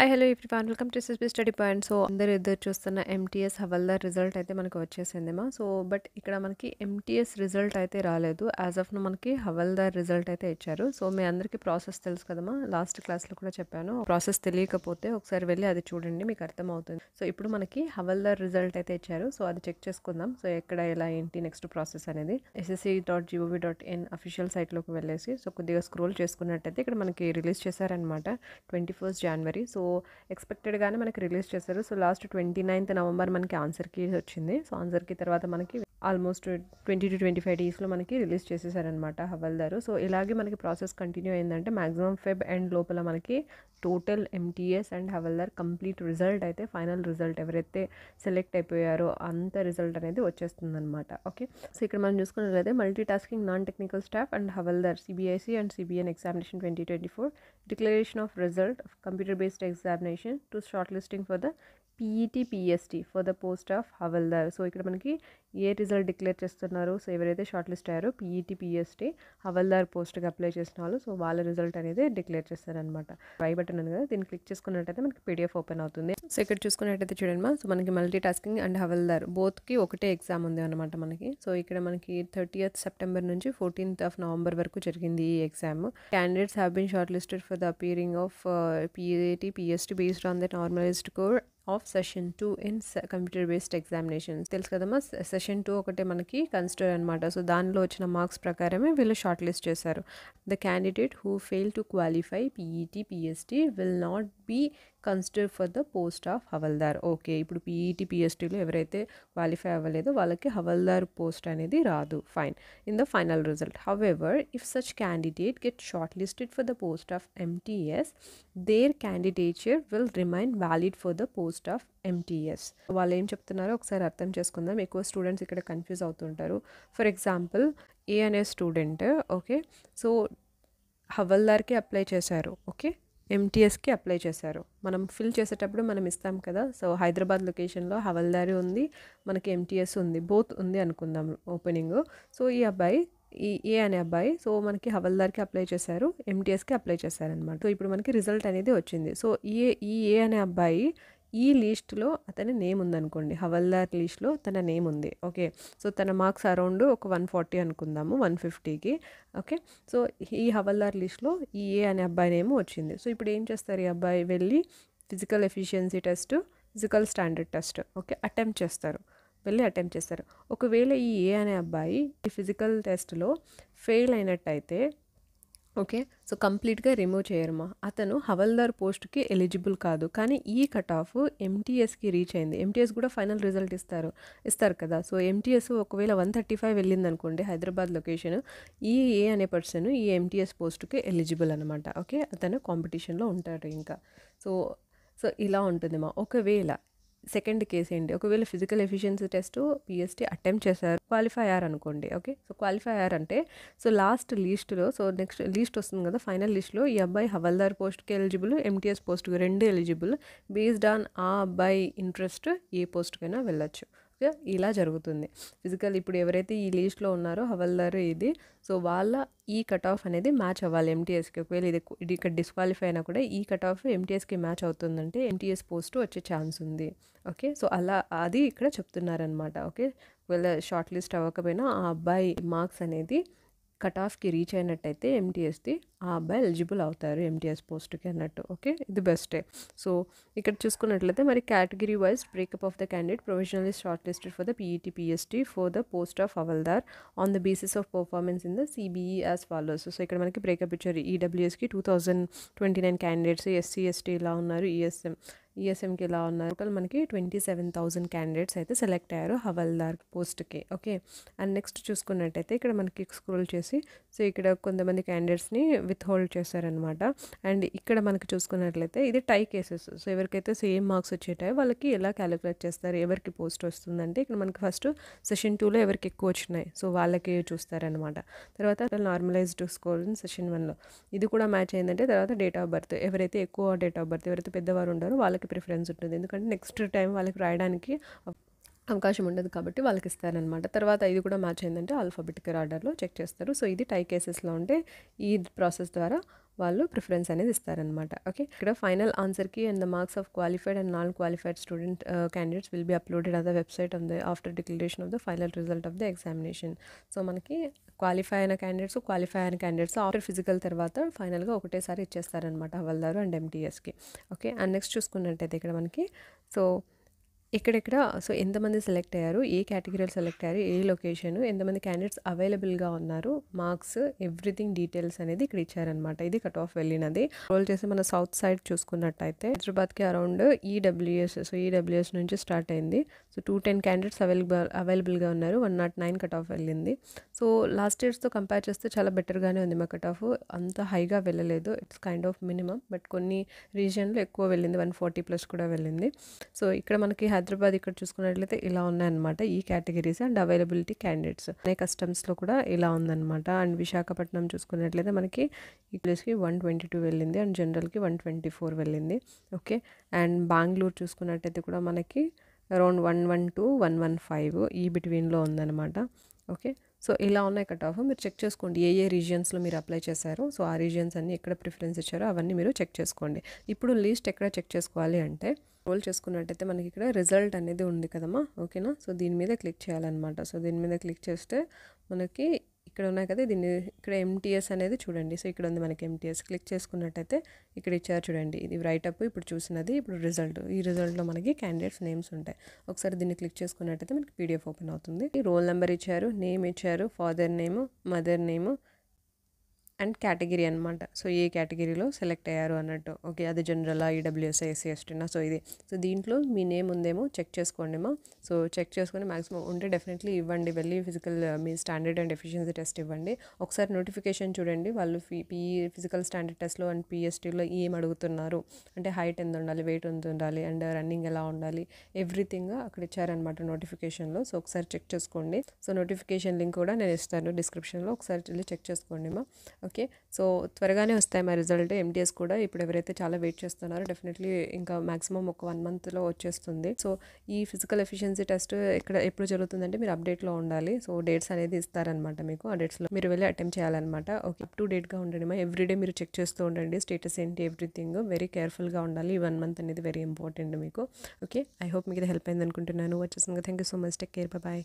Hi hello everyone welcome to SSB study point. So అందరు ఎదురు చూస్తున్న ఎంటీఎస్ హవల్దార్ రిజల్ట్ అయితే మనకు వచ్చేసిందేమో. సో బట్ ఇక్కడ మనకి ఎంటీఎస్ రిజల్ట్ అయితే రాలేదు. యాజ్ ఆఫ్ నో మనకి హవల్దార్ రిజల్ట్ అయితే ఇచ్చారు. సో మీ అందరికీ ప్రాసెస్ తెలుసు కదమ్మా, లాస్ట్ క్లాస్లో కూడా చెప్పాను. ప్రాసెస్ తెలియకపోతే ఒకసారి వెళ్ళి అది చూడండి, మీకు అర్థమవుతుంది. సో ఇప్పుడు మనకి హవల్దార్ రిజల్ట్ అయితే ఇచ్చారు. సో అది చెక్ చేసుకుందాం. సో ఎక్కడ ఎలా ఏంటి నెక్స్ట్ ప్రాసెస్ అనేది ssc.gov.in అఫీషియల్ సైట్లోకి వెళ్ళేసి సో కొద్దిగా స్క్రోల్ చేసుకున్నట్టయితే ఇక్కడ మనకి రిలీజ్ చేశారనమాట 21st January. సో ఎక్స్పెక్టెడ్గానే మనకి రిలీజ్ చేశారు. సో లాస్ట్ 29th November మనకి ఆన్సర్ కీ వచ్చింది. సో ఆన్సర్ కీ తర్వాత మనకి ఆల్మోస్ట్ 20 to 25 డేస్లో మనకి రిలీజ్ చేసేసారనమాట హవల్దారు. సో ఇలాగే మనకి ప్రాసెస్ కంటిన్యూ అయిందంటే మ్యాక్సిమం ఫెబ్ ఎండ్ లోపల మనకి total MTS and havildar complete result అయితే ఫైనల్ రిజల్ట్ ఎవరైతే సెలెక్ట్ అయిపోయారో అంత రిజల్ట్ అనేది వచ్చేస్తుంది అనమాట. ఓకే, సో ఇక్కడ మనం చూసుకున్నట్లయితే multi tasking non technical staff and havildar CBIC and CBN examination 2024 declaration of result of computer based examination to short listing for the PET PST for the post of havildar. So ఇక్కడ మనకి ఏ result declare చేస్తున్నారు, so ఎవరైతే short list అయ్యారో PET PST havildar పోస్ట్కి apply చేసిన వాళ్ళు, so వాళ్ళ result అనేది డిక్లేర్ చేస్తారనమాట. ఐ బటన్ ఉంది కదా, దీన్ని క్లిక్ చేసుకున్నట్టయితే మనకి పీడిఎఫ్ ఓపెన్ అవుతుంది. సో ఇక్కడ చూసుకున్నట్టయితే చూడండి మా, సో మనకి మల్టీ టాస్కింగ్ అండ్ హవల్దార్ బోత్కి ఒకటే ఎగ్జామ్ ఉంది అనమాట మనకి. సో ఇక్కడ మనకి 30th September నుంచి 14th November వరకు జరిగింది ఈ exam. Candidates have been shortlisted for the appearing of PET PST based on the normalised core of session 2 in computer based examinations. తెలుసు కదమ్మా, సెషన్ 2 ఒకటే మనకి కన్సిడర్ అనమాట. సో దానిలో వచ్చిన మార్క్స్ ప్రకారమే వీళ్ళు షార్ట్ లిస్ట్ చేశారు. The candidate who fail to qualify PET PST will not be consider for the post of havaldar. Okay, ఇప్పుడు పీఈటీ పిఎస్టీలో ఎవరైతే క్వాలిఫై అవ్వలేదో వాళ్ళకి హవల్దార్ పోస్ట్ అనేది రాదు. Fine. In the final result however if such candidate get shortlisted for the post of MTS their candidature will remain valid for the post of MTS. వాళ్ళు ఏం చెప్తున్నారో ఒకసారి అర్థం చేసుకుందాం. ఎక్కువ స్టూడెంట్స్ ఇక్కడ కన్ఫ్యూజ్ అవుతుంటారు. ఫర్ ఎగ్జాంపుల్ ఏ అనే స్టూడెంట్ ఓకే, సో హవల్దార్కి అప్లై చేశారు, ఓకే ఎంటీఎస్కి అప్లై చేశారు. మనం ఫిల్ చేసేటప్పుడు మనం ఇస్తాం కదా, సో హైదరాబాద్ లొకేషన్లో హవల్దారి ఉంది, మనకి ఎంటీఎస్ ఉంది, బోత్ ఉంది అనుకుందాం ఓపెనింగ్. సో ఈ అబ్బాయి ఏ అనే అబ్బాయి సో మనకి హవల్దార్కి అప్లై చేశారు, ఎంటీఎస్కి అప్లై చేశారనమాట. సో ఇప్పుడు మనకి రిజల్ట్ అనేది వచ్చింది. సో ఏ అనే అబ్బాయి ఈ లిస్ట్లో అతని నేమ్ ఉందనుకోండి, హవల్దార్ లిస్ట్లో తన నేమ్ ఉంది. ఓకే, సో తన మార్క్స్ అరౌండ్ ఒక 140 అనుకుందాము 150కి. ఓకే, సో ఈ హవల్దార్ లిస్ట్లో ఈ ఏ అనే అబ్బాయి నేమ్ వచ్చింది. సో ఇప్పుడు ఏం చేస్తారు, ఈ అబ్బాయి వెళ్ళి physical efficiency test, physical standard test okay attempt చేస్తారు, వెళ్ళి అటెంప్ట్ చేస్తారు. ఒకవేళ ఈ ఏ అనే అబ్బాయి ఈ ఫిజికల్ టెస్ట్లో ఫెయిల్ అయినట్టయితే ఓకే, సో కంప్లీట్గా రిమూవ్ చేయరమా, అతను హవల్దార్ పోస్ట్కి ఎలిజిబుల్ కాదు. కానీ ఈ కట్ ఆఫ్ ఎంటీఎస్కి రీచ్ అయింది. ఎంటీఎస్ కూడా ఫైనల్ రిజల్ట్ ఇస్తారు కదా. సో ఎంటీఎస్ ఒకవేళ 135 వెళ్ళింది అనుకోండి హైదరాబాద్ లొకేషన్, ఈ ఏ అనే పర్సన్ ఈ ఎంటీఎస్ పోస్ట్కి ఎలిజిబుల్ అనమాట. ఓకే, అతను కాంపిటీషన్లో ఉంటాడు ఇంకా. సో సో ఇలా ఉంటుందిమా. ఒకవేళ సెకండ్ కేసు ఏంటి, ఒకవేళ physical efficiency test PST attempt చేశారు, క్వాలిఫై అయ్యారు అనుకోండి. ఓకే, సో క్వాలిఫై అయ్యారంటే సో లాస్ట్ లిస్ట్లో, సో నెక్స్ట్ లిస్ట్ వస్తుంది కదా ఫైనల్ లిస్ట్లో, ఈ అబ్బాయి హవల్దార్ పోస్ట్కి ఎలిజిబుల్, ఎంటీఎస్ పోస్ట్కి రెండు ఎలిజిబుల్. బేస్డ్ ఆన్ ఆ అబ్బాయి ఇంట్రెస్ట్ ఏ పోస్ట్కైనా వెళ్ళొచ్చు. ఓకే, ఇలా జరుగుతుంది. ఫిజికల్ ఇప్పుడు ఎవరైతే ఈ లిస్ట్లో ఉన్నారో హవల్దార్ ఇది, సో వాళ్ళ ఈ కట్ ఆఫ్ అనేది మ్యాచ్ అవ్వాలి ఎంటీఎస్కి. ఒకవేళ ఇది ఇక్కడ డిస్క్వాలిఫై అయినా కూడా ఈ కట్ ఆఫ్ ఎంటీఎస్కి మ్యాచ్ అవుతుందంటే ఎంటీఎస్ పోస్ట్ వచ్చే ఛాన్స్ ఉంది. ఓకే, సో అలా అది ఇక్కడ చెప్తున్నారనమాట. ఓకే, ఒకవేళ షార్ట్ లిస్ట్ అవ్వకపోయినా ఆ అబ్బాయి మార్క్స్ అనేది కట్ ఆఫ్కి రీచ్ అయినట్టయితే ఎంటీఎస్ది ఆ అబ్బాయి ఎలిజిబుల్ అవుతారు ఎంటీఎస్ పోస్ట్కి అన్నట్టు. ఓకే, ఇది బెస్టే. సో ఇక్కడ చూసుకున్నట్లయితే మరి category wise breakup of the candidate provisionally short listed for the PET PST for the post of havildar on the basis of performance in the CBE as follows. So ఇక్కడ మనకి breakup ఇచ్చారు. ఈడబ్ల్యూఎస్కి 2029 candidates, SC ST ఇలా ఉన్నారు, ఈఎస్ఎంకి ఇలా ఉన్నారు. Total మనకి 27,000 candidates అయితే select అయ్యారు హవల్దార్ పోస్ట్కి. ఓకే, అండ్ నెక్స్ట్ చూసుకున్నట్టయితే ఇక్కడ మనకి స్క్రోల్ చేసి సో ఇక్కడ కొంతమంది క్యాండిడేట్స్ని విత్ హోల్డ్ చేశారనమాట. అండ్ ఇక్కడ మనకి చూసుకున్నట్లయితే ఇది టై కేసెస్. సో ఎవరికైతే సేమ్ మార్క్స్ వచ్చేటాయో వాళ్ళకి ఎలా క్యాలిక్యులేట్ చేస్తారు, ఎవరికి పోస్ట్ వస్తుందంటే ఇక్కడ మనకి ఫస్ట్ సెషన్ 2లో ఎవరికి ఎక్కువ వచ్చినాయి సో వాళ్ళకి చూస్తారనమాట. తర్వాత నార్మలైజ్డ్ స్కోర్ ఇన్ సెషన్ 1లో ఇది కూడా మ్యాచ్ అయిందంటే తర్వాత డేట్ ఆఫ్ బర్త్, ఎవరైతే ఎక్కువ డేట్ ఆఫ్ బర్త్ ఎవరైతే పెద్దవారు ఉంటారో వాళ్ళకి ప్రిఫరెన్స్ ఉంటుంది. ఎందుకంటే నెక్స్ట్ టైం వాళ్ళకి రాయడానికి అవకాశం ఉండదు కాబట్టి వాళ్ళకి ఇస్తారనమాట. తర్వాత ఇది కూడా మ్యాచ్ అయిందంటే ఆల్ఫాబెటికల్ ఆర్డర్లో చెక్ చేస్తారు. సో ఇది టై కేసెస్లో ఉంటే ఈ ప్రాసెస్ ద్వారా వాళ్ళు ప్రిఫరెన్స్ అనేది ఇస్తారనమాట. ఓకే, ఇక్కడ ఫైనల్ ఆన్సర్కి and the marks of qualified and non qualified student candidates will be uploaded on the website on the after declaration of the final result of the examination. So మనకి qualify అయిన candidates after physical తర్వాత ఫైనల్గా ఒకటేసారి ఇచ్చేస్తారనమాట havildar and ఎంటీఎస్కి. Okay, and next చూసుకున్నట్టయితే ఇక్కడ మనకి సో ఎక్కడెక్కడ సో ఎంతమంది సెలెక్ట్ అయ్యారు, ఏ కేటగిరీలో సెలెక్ట్ అయ్యారు, ఏ లొకేషన్, ఎంతమంది క్యాండిడేట్స్ అవైలబుల్గా ఉన్నారు, మార్క్స్, ఎవ్రీథింగ్ డీటెయిల్స్ అనేది ఇక్కడ ఇచ్చారనమాట. ఇది కట్ ఆఫ్ వెళ్ళినది. రోల్ చేసి మన సౌత్ సైడ్ చూసుకున్నట్టయితే హైదరాబాద్కి అరౌండ్ ఈడబ్ల్యూఎస్, సో ఈడబ్ల్యూఎస్ నుంచి స్టార్ట్ అయింది. సో 210 క్యాండిడేట్స్ అవైలబుల్గా ఉన్నారు. 109 కట్ ఆఫ్ వెళ్ళింది. సో లాస్ట్ ఇయర్స్తో కంపేర్ చేస్తే చాలా బెటర్గానే ఉంది మా కట్ ఆఫ్. అంత హైగా వెళ్ళలేదు, it's kind of minimum. But కొన్ని రీజియన్లో ఎక్కువ వెళ్ళింది, 140+ కూడా వెళ్ళింది. సో ఇక్కడ మనకి హైదరాబాద్ ఇక్కడ చూసుకున్నట్లయితే ఇలా ఉన్నాయన్నమాట ఈ కేటగిరీస్ అండ్ అవైలబిలిటీ క్యాండిడేట్స్. కస్టమ్స్లో కూడా ఇలా ఉందన్నమాట. అండ్ విశాఖపట్నం చూసుకున్నట్లయితే మనకి ఈ ప్లేస్కి 122 వెళ్ళింది అండ్ జనరల్కి 124 వెళ్ళింది. ఓకే, అండ్ బెంగళూరు చూసుకున్నట్టయితే కూడా మనకి అరౌండ్ 112, 115 ఈ బిట్వీన్లో ఉందన్నమాట. ఓకే, సో ఇలా ఉన్నాయి కట్ ఆఫ్. మీరు చెక్ చేసుకోండి ఏ రీజియన్స్లో మీరు అప్లై చేశారో. సో ఆ రీజియన్స్ అన్ని ఎక్కడ ప్రిఫరెన్స్ ఇచ్చారో అవన్నీ మీరు చెక్ చేసుకోండి. ఇప్పుడు లీస్ట్ ఎక్కడ చెక్ చేసుకోవాలి అంటే రోల్ చేసుకున్నట్టయితే మనకి ఇక్కడ రిజల్ట్ అనేది ఉంది కదమ్మా. ఓకేనా, సో దీని మీద క్లిక్ చేయాలన్నమాట. సో దీని మీద క్లిక్ చేస్తే మనకి ఇక్కడ ఉన్నాయి కదా, దీన్ని ఇక్కడ ఎంటీఎస్ అనేది చూడండి. సో ఇక్కడ ఉంది మనకి ఎంటీఎస్. క్లిక్ చేసుకున్నట్టయితే ఇక్కడ ఇచ్చారు చూడండి, ఇది రైట్ అప్. ఇప్పుడు చూసినది ఇప్పుడు రిజల్ట్. ఈ రిజల్ట్లో మనకి క్యాండిడేట్స్ నేమ్స్ ఉంటాయి. ఒకసారి దీన్ని క్లిక్ చేసుకున్నట్టయితే మనకి పీడిఎఫ్ ఓపెన్ అవుతుంది. రోల్ నెంబర్ ఇచ్చారు, నేమ్ ఇచ్చారు, father name, mother name and category అనమాట. సో ఏ కేటగిరీలో సెలెక్ట్ అయ్యారు అన్నట్టు. ఓకే, అది జనరల్, ఈడబ్ల్యూఎస్, ఎస్సీ, ఎస్టీనా. సో ఇది. సో దీంట్లో మీ నేమ్ ఉందేమో చెక్ చేసుకోండి మా. సో చెక్ చేసుకొని మ్యాక్సిమం ఉంటే డెఫినెట్లీ ఇవ్వండి, వెళ్ళి physical me standard and efficiency test ఇవ్వండి. ఒకసారి నోటిఫికేషన్ చూడండి, వాళ్ళు ఫిజికల్ స్టాండర్డ్ టెస్ట్లో అండ్ పిఎస్టీలో ఏం అడుగుతున్నారు అంటే హైట్ ఎంత ఉండాలి, వెయిట్ ఎంత ఉండాలి అండ్ రన్నింగ్ ఎలా ఉండాలి, ఎవ్రీథింగ్ అక్కడ ఇచ్చారనమాట నోటిఫికేషన్లో. సో ఒకసారి చెక్ చేసుకోండి. సో నోటిఫికేషన్ లింక్ కూడా నేను ఇస్తాను డిస్క్రిప్షన్లో, ఒకసారి వెళ్ళి చెక్ చేసుకోండి మా. ఓకే, సో త్వరగానే వస్తాయి మా రిజల్ట్. ఎంటీఎస్ కూడా ఇప్పుడు ఎవరైతే చాలా వెయిట్ చేస్తున్నారో డెఫినెట్లీ ఇంకా మాక్సిమం ఒక 1 monthలో వచ్చేస్తుంది. సో ఈ ఫిజికల్ ఎఫిషియన్సీ టెస్ట్ ఎప్పుడు జరుగుతుందంటే మీరు అప్డేట్లో ఉండాలి. సో డేట్స్ అనేది ఇస్తారనమాట మీకు. ఆ డేట్స్లో మీరు వెళ్ళి అటెంప్ట్ చేయాలన్నమాట. ఓకే, అప్ టు డేట్గా ఉండండి మా. ఎవ్రీడే మీరు చెక్ చేస్తూ ఉండండి స్టేటస్ ఏంటి, ఎవ్రీథింగ్ వెరీ కేర్ఫుల్గా ఉండాలి. ఈ 1 month అనేది వెరీ ఇంపార్టెంట్ మీకు. ఓకే, ఐ హోప్ మీకు ఇది హెల్ప్ అయింది అనుకుంటున్నాను. వచ్చేసింది. Thank you so much. Take care, bye.